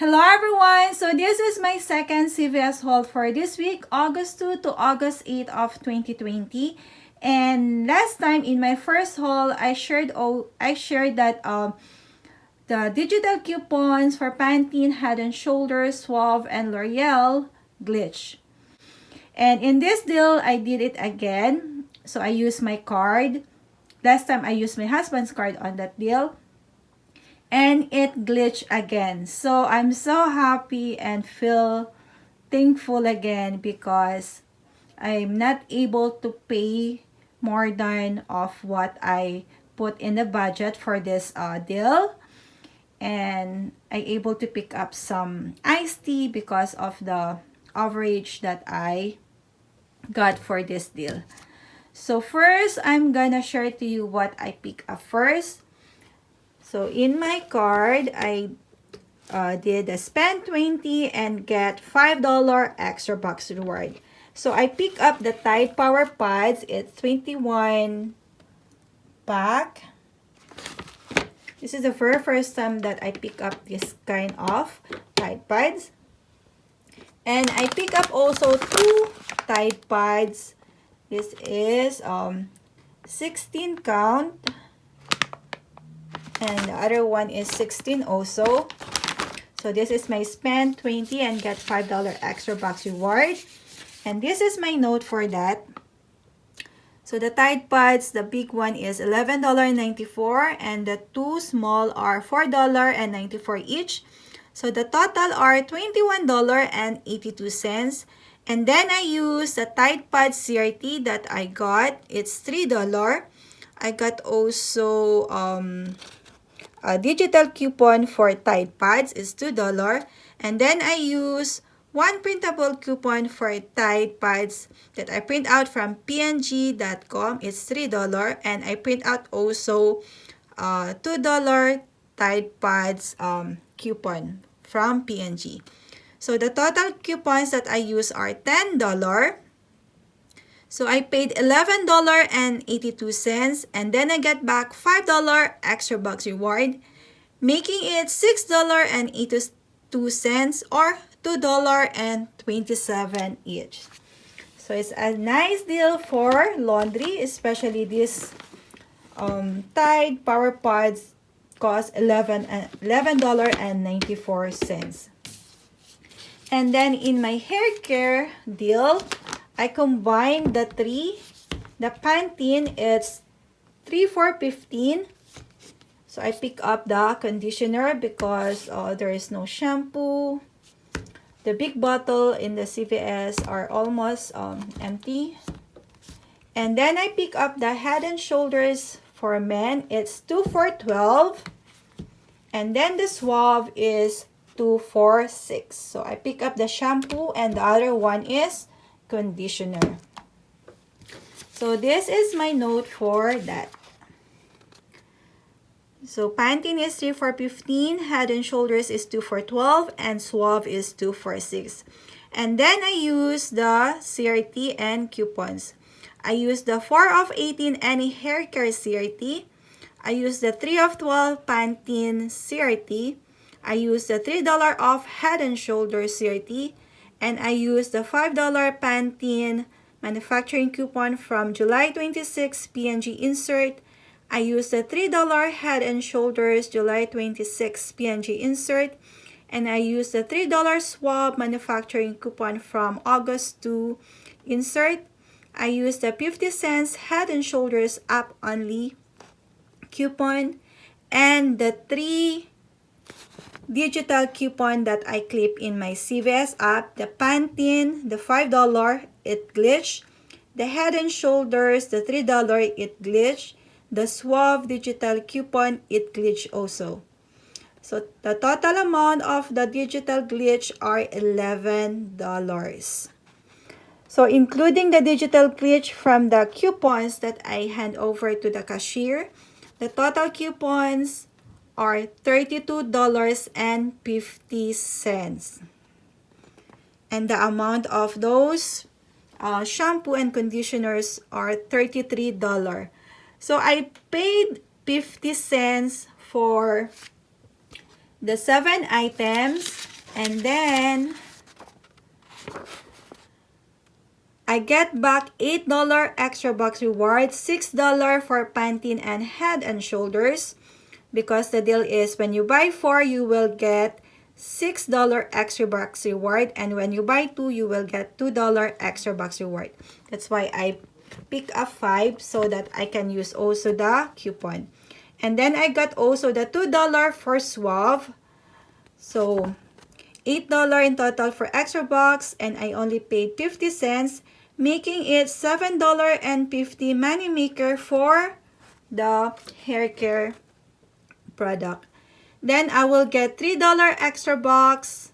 Hello everyone! So this is my second CVS haul for this week, August 2 to August 8 of 2020. And last time in my first haul, I shared that the digital coupons for Pantene, Head and Shoulders, Suave, and L'Oreal glitch. And in this deal, I did it again. So I used my card. Last time I used my husband's card on that deal. And it glitched again. So I'm so happy and feel thankful again because I'm not able to pay more than of what I put in the budget for this deal. And I able to pick up some iced tea because of the average that I got for this deal. So first, I'm gonna share to you what I pick up first. So in my card, I did a spend 20 and get $5 extra bucks reward. So I pick up the Tide Power Pods. It's 21 pack. This is the very first time that I pick up this kind of Tide Pods. And I pick up also two Tide Pods. This is 16 count. And the other one is 16 also. So this is my spend 20 and get $5 extra bucks reward. And this is my note for that. So the Tide Pods, the big one is $11.94 and the two small are $4.94 each. So the total are $21.82. And then I use the Tide Pods CRT that I got. It's $3. I got also a digital coupon for Tide Pods is $2. And then I use one printable coupon for Tide Pods that I print out from png.com. It's $3. And I print out also $2 Tide Pods coupon from PNG. So the total coupons that I use are $10. So I paid $11.82 and then I get back $5 extra bucks reward, making it $6.82 or $2.27 each. So it's a nice deal for laundry, especially this Tide Power Pods cost $11.94. And then in my hair care deal, I combined the three. The Pantene, it's 3 for $15. So I pick up the conditioner because there is no shampoo. The big bottle in the CVS are almost empty. And then I pick up the Head and Shoulders for men. It's 2 for $12. And then the Suave is 2 for $6. So I pick up the shampoo and the other one is conditioner. So this is my note for that. So Pantene is 3 for $15, Head and Shoulders is 2 for $12, and Suave is 2 for $6. And then I use the CRT and coupons. I use the 4 of 18 any hair care CRT. I use the 3 of 12 Pantene CRT. I use the $3 off Head and Shoulders CRT. And I use the $5 Pantene manufacturing coupon from July 26 PNG insert. I use the $3 Head and Shoulders July 26 PNG insert. And I use the $3 Suave manufacturing coupon from August 2 insert. I use the 50 cents Head and Shoulders app only coupon. And the 3 digital coupon that I clip in my CVS app, the Pantene, the $5, it glitched. The Head and Shoulders, the $3, it glitched. The Suave digital coupon, it glitched also. So the total amount of the digital glitch are $11. So including the digital glitch from the coupons that I hand over to the cashier, the total coupons are $32.50. And the amount of those shampoo and conditioners are $33. So I paid 50 cents for the 7 items. And then I get back $8 extra bucks reward, $6 for Pantene and Head and Shoulders, because the deal is when you buy 4, you will get $6 extra bucks reward, and when you buy 2, you will get $2 extra bucks reward. That's why I pick up 5 so that I can use also the coupon. And then I got also the $2 for Suave. So $8 in total for extra bucks, and I only paid 50 cents, making it $7.50 money maker for the hair care product. Then I will get $3 extra bucks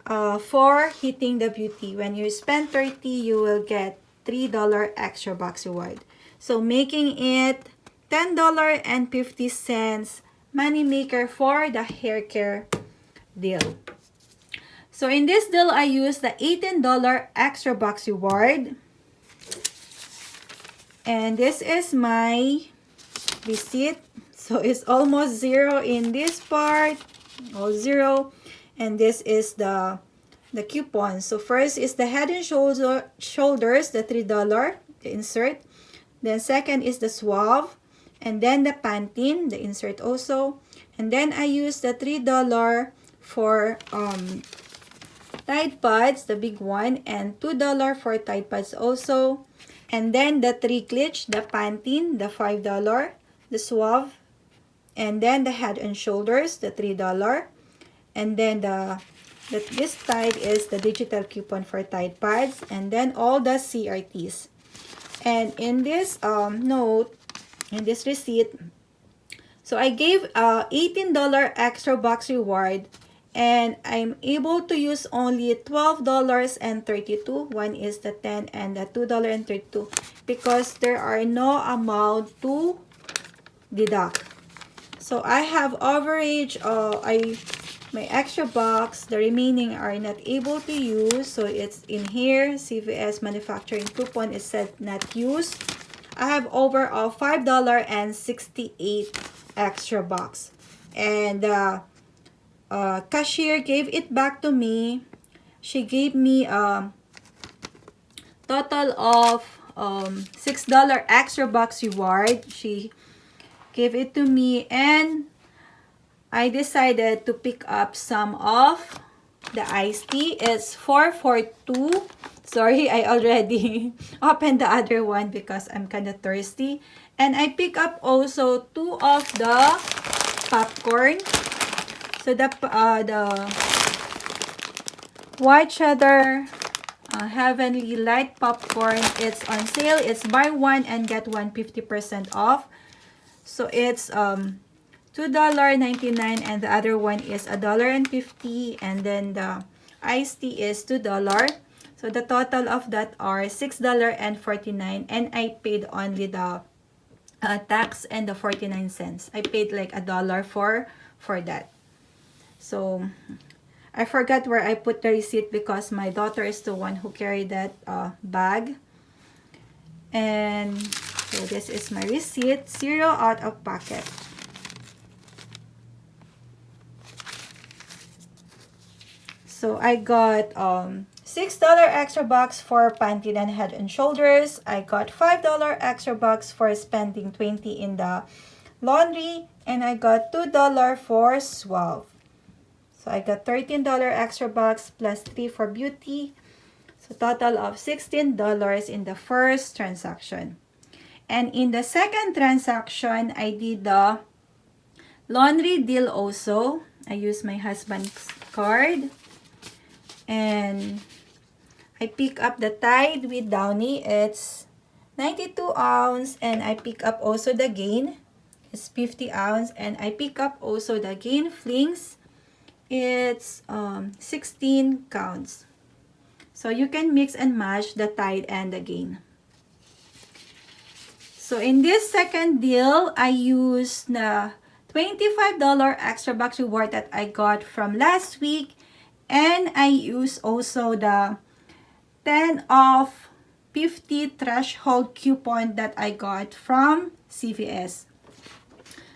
for hitting the beauty. When you spend 30, you will get $3 extra bucks reward. So making it $10.50 money maker for the hair care deal. So in this deal, I used the $18 extra bucks reward. And this is my receipt. So it's almost zero in this part. All zero. And this is the coupon. So first is the Head and Shoulders, the $3, the insert. Then second is the Suave. And then the Pantene, the insert also. And then I used the $3 for Tide Pods, the big one, and $2 for Tide Pods also. And then the 3 Glitch, the Pantene, the $5, the Suave, and then the Head and Shoulders, the $3. And then this Tide is the digital coupon for Tide Pods, and then all the CRTs. And in this note, in this receipt, so I gave $18 extra bucks reward, and I'm able to use only $12.32. One is the 10 and the $2.32, because there are no amount to deduct. So I have overage, my extra bucks, the remaining are not able to use. So it's in here, CVS manufacturing coupon is said not used. I have over $5.68 extra bucks. And cashier gave it back to me. She gave me a total of $6 extra bucks reward. She gave it to me, and I decided to pick up some of the iced tea. It's 4 for 2. Sorry, I already opened the other one because I'm kind of thirsty. And I pick up also 2 of the popcorn. So the white cheddar heavenly light popcorn, it's on sale. It's buy one and get one 50% off. So it's $2.99, and the other one is $1.50, and then the iced tea is $2. So the total of that are $6.49, and I paid only the tax and the 49 cents. I paid like $1 for that. So I forgot where I put the receipt because my daughter is the one who carried that bag. And so this is my receipt, 0 out of pocket. So I got $6 extra bucks for Pantene and Head and Shoulders. I got $5 extra bucks for spending 20 in the laundry, and I got $2 for Suave. So I got $13 extra bucks plus 3 for beauty. So total of $16 in the first transaction. And in the second transaction, I did the laundry deal also. I used my husband's card. And I pick up the Tide with Downy. It's 92 ounce. And I pick up also the Gain. It's 50 ounce. And I pick up also the Gain Flings. It's 16 counts. So you can mix and match the Tide and the Gain. So in this second deal, I used the $25 extra bucks reward that I got from last week. And I used also the 10 off 50 threshold coupon that I got from CVS.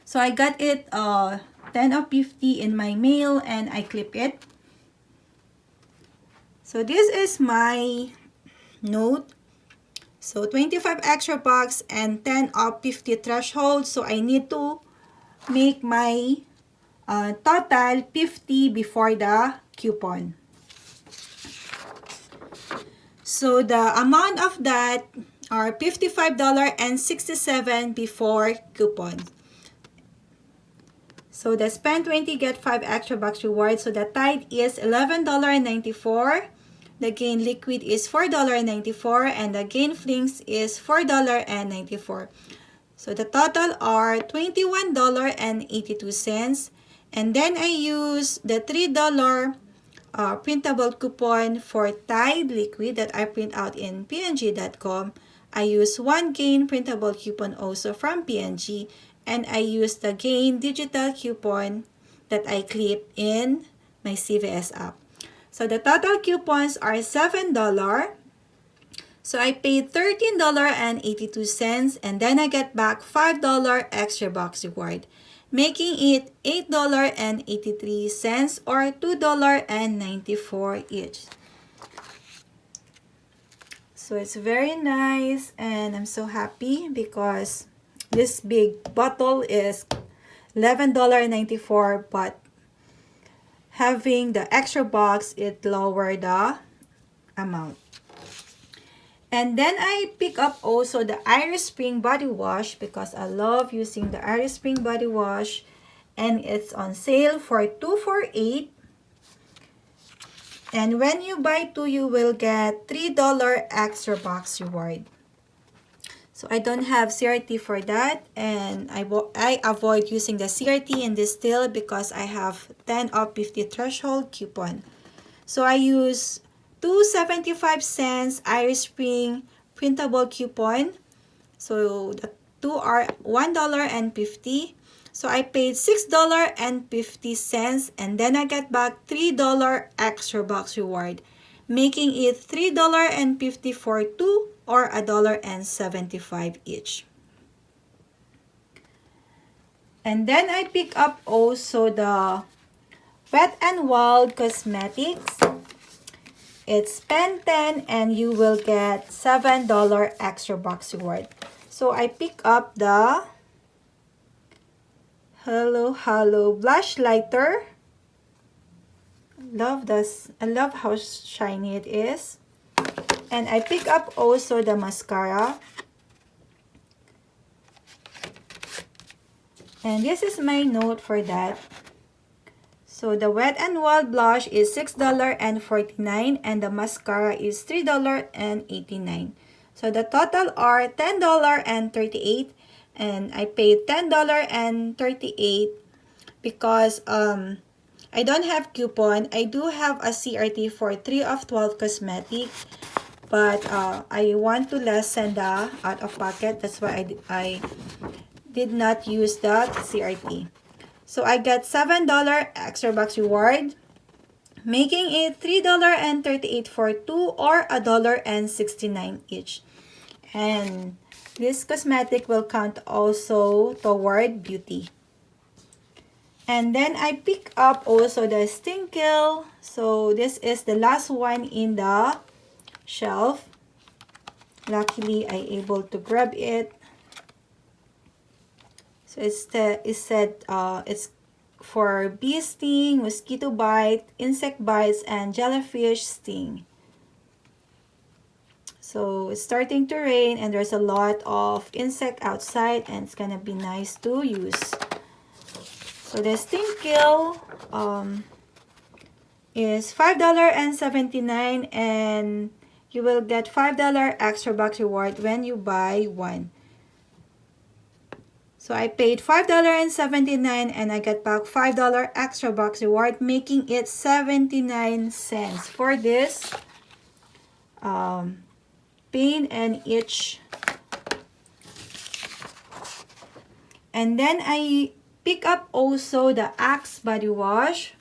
So I got it 10 of 50 in my mail, and I clip it. So this is my note. So 25 extra bucks and 10 off 50 threshold. So I need to make my total 50 before the coupon. So the amount of that are $55.67 before coupon. So the spend 20 get 5 extra bucks reward. So the tithe is $11.94. The gain liquid is $4.94 and the gain flings is $4.94. So the total are $21.82. And then I use the $3 printable coupon for Tide liquid that I print out in png.com. I use one gain printable coupon also from PNG, and I use the gain digital coupon that I clip in my CVS app. So the total coupons are $7. So I paid $13.82 and then I get back $5 extra box reward, making it $8.83 or $2.94 each. So it's very nice and I'm so happy because this big bottle is $11.94, but having the extra box, it lowered the amount. And then I pick up also the Irish Spring body wash because I love using the Irish Spring body wash, and it's on sale for $2 for $8. And when you buy 2, you will get $3 extra box reward. So I don't have CRT for that, and I avoid using the CRT in this deal because I have 10 off 50 threshold coupon. So I use 2.75 Irish Spring printable coupon. So the 2 are $1.50. So I paid $6.50 and then I get back $3 extra box reward, making it $3.50 for 2 or $1.75 each. And then I pick up also the Wet n Wild Cosmetics. It's Pantene and you will get $7 extra box reward. So I pick up the Hello blush lighter. Love this. I love how shiny it is. And I pick up also the mascara. And this is my note for that. So the Wet n Wild blush is $6.49 and the mascara is $3.89. So the total are $10.38 and I paid $10.38 because I don't have coupon. I do have a CRT for 3 of 12 cosmetics, but I want to lessen the out of pocket. That's why I did not use that CRT. So I got $7 extra box reward, making it $3.38 for 2 or $1.69 each. And this cosmetic will count also toward beauty. And then I pick up also the Stinkle. So this is the last one in the shelf. Luckily, I able to grab it. So it's for bee sting, mosquito bite, insect bites, and jellyfish sting. So it's starting to rain and there's a lot of insect outside and it's gonna be nice to use. So the Stinkle is $5.79 and you will get $5 extra box reward when you buy one. So I paid $5.79 and I get back $5 extra box reward, making it 79 cents for this pain and itch. And then I pick up also the Axe body wash.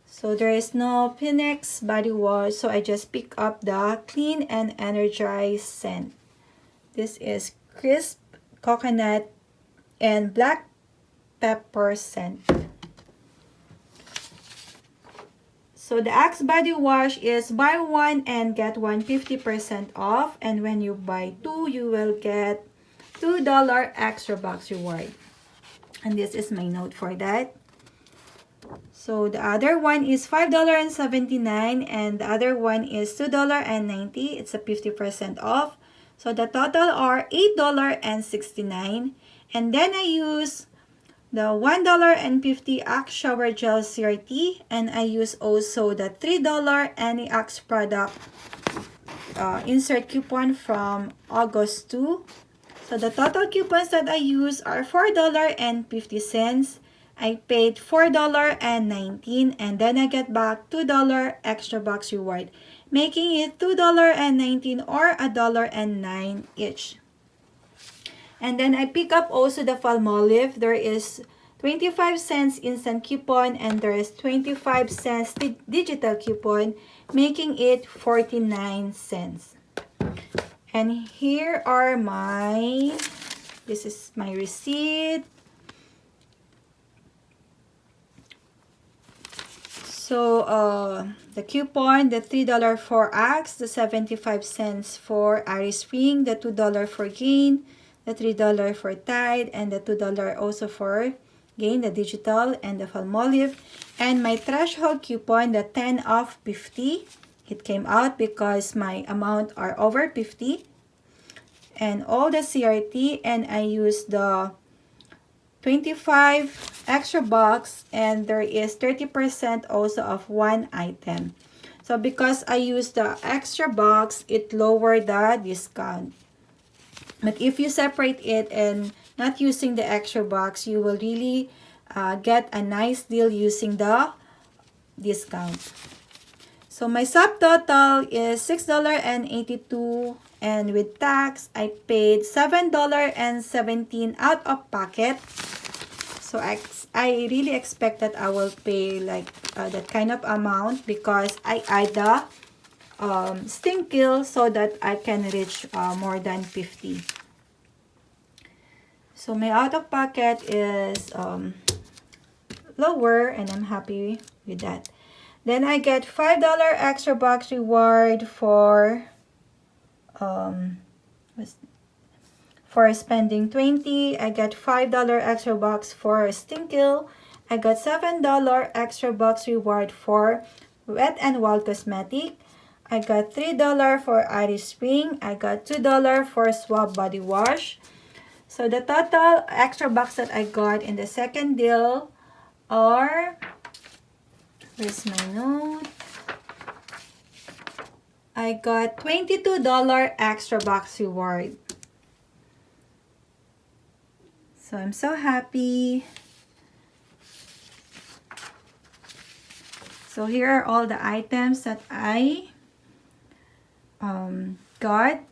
So there is no Pinex body wash, so I just pick up the Clean and Energized scent. This is crisp coconut and black pepper scent. So the Axe body wash is buy one and get one 50% off. And when you buy two, you will get $2 extra box reward. And this is my note for that. So the other one is $5.79 and the other one is $2.90. It's a 50% off. So the total are $8.69. And then I use the $1.50 Axe Shower Gel CRT, and I use also the $3 any Axe product insert coupon from August 2. So the total coupons that I use are $4.50. I paid $4.19 and then I get back $2 extra box reward, making it $2.19 or $1.09 each. And then I pick up also the Palmolive. There is 25 cents instant coupon and there is 25 cents digital coupon, making it 49 cents. And here are this is my receipt. So the coupon, the $3 for Axe, the 75 cents for Iris Spring, the $2 for Gain, the $3 for Tide, and the $2 also for Gain, the digital, and the Palmolive. And my threshold coupon, the 10 off 50. It came out because my amount are over 50. And all the CRT, and I use the 25 extra box, and there is 30% also of one item. So because I use the extra box, it lowered the discount. But if you separate it and not using the extra box, you will really get a nice deal using the discount. So my subtotal is $6.82, and with tax, I paid $7.17 out of pocket. So I really expect that I will pay like that kind of amount because I add the stink kill so that I can reach more than 50. So my out of pocket is lower, and I'm happy with that. Then I get $5 extra box reward for spending 20. I get $5 extra box for Stinkle. I got $7 extra box reward for Wet n Wild Cosmetic. I got $3 for Iris Spring. I got $2 for Suave body wash. So the total extra box that I got in the second deal are, where's my note? I got $22 extra box reward. So I'm so happy. So here are all the items that I got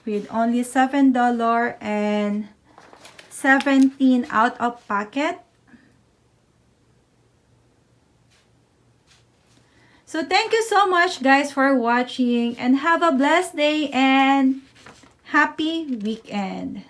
with only $7.17 out of pocket. So thank you so much guys for watching, and have a blessed day and happy weekend.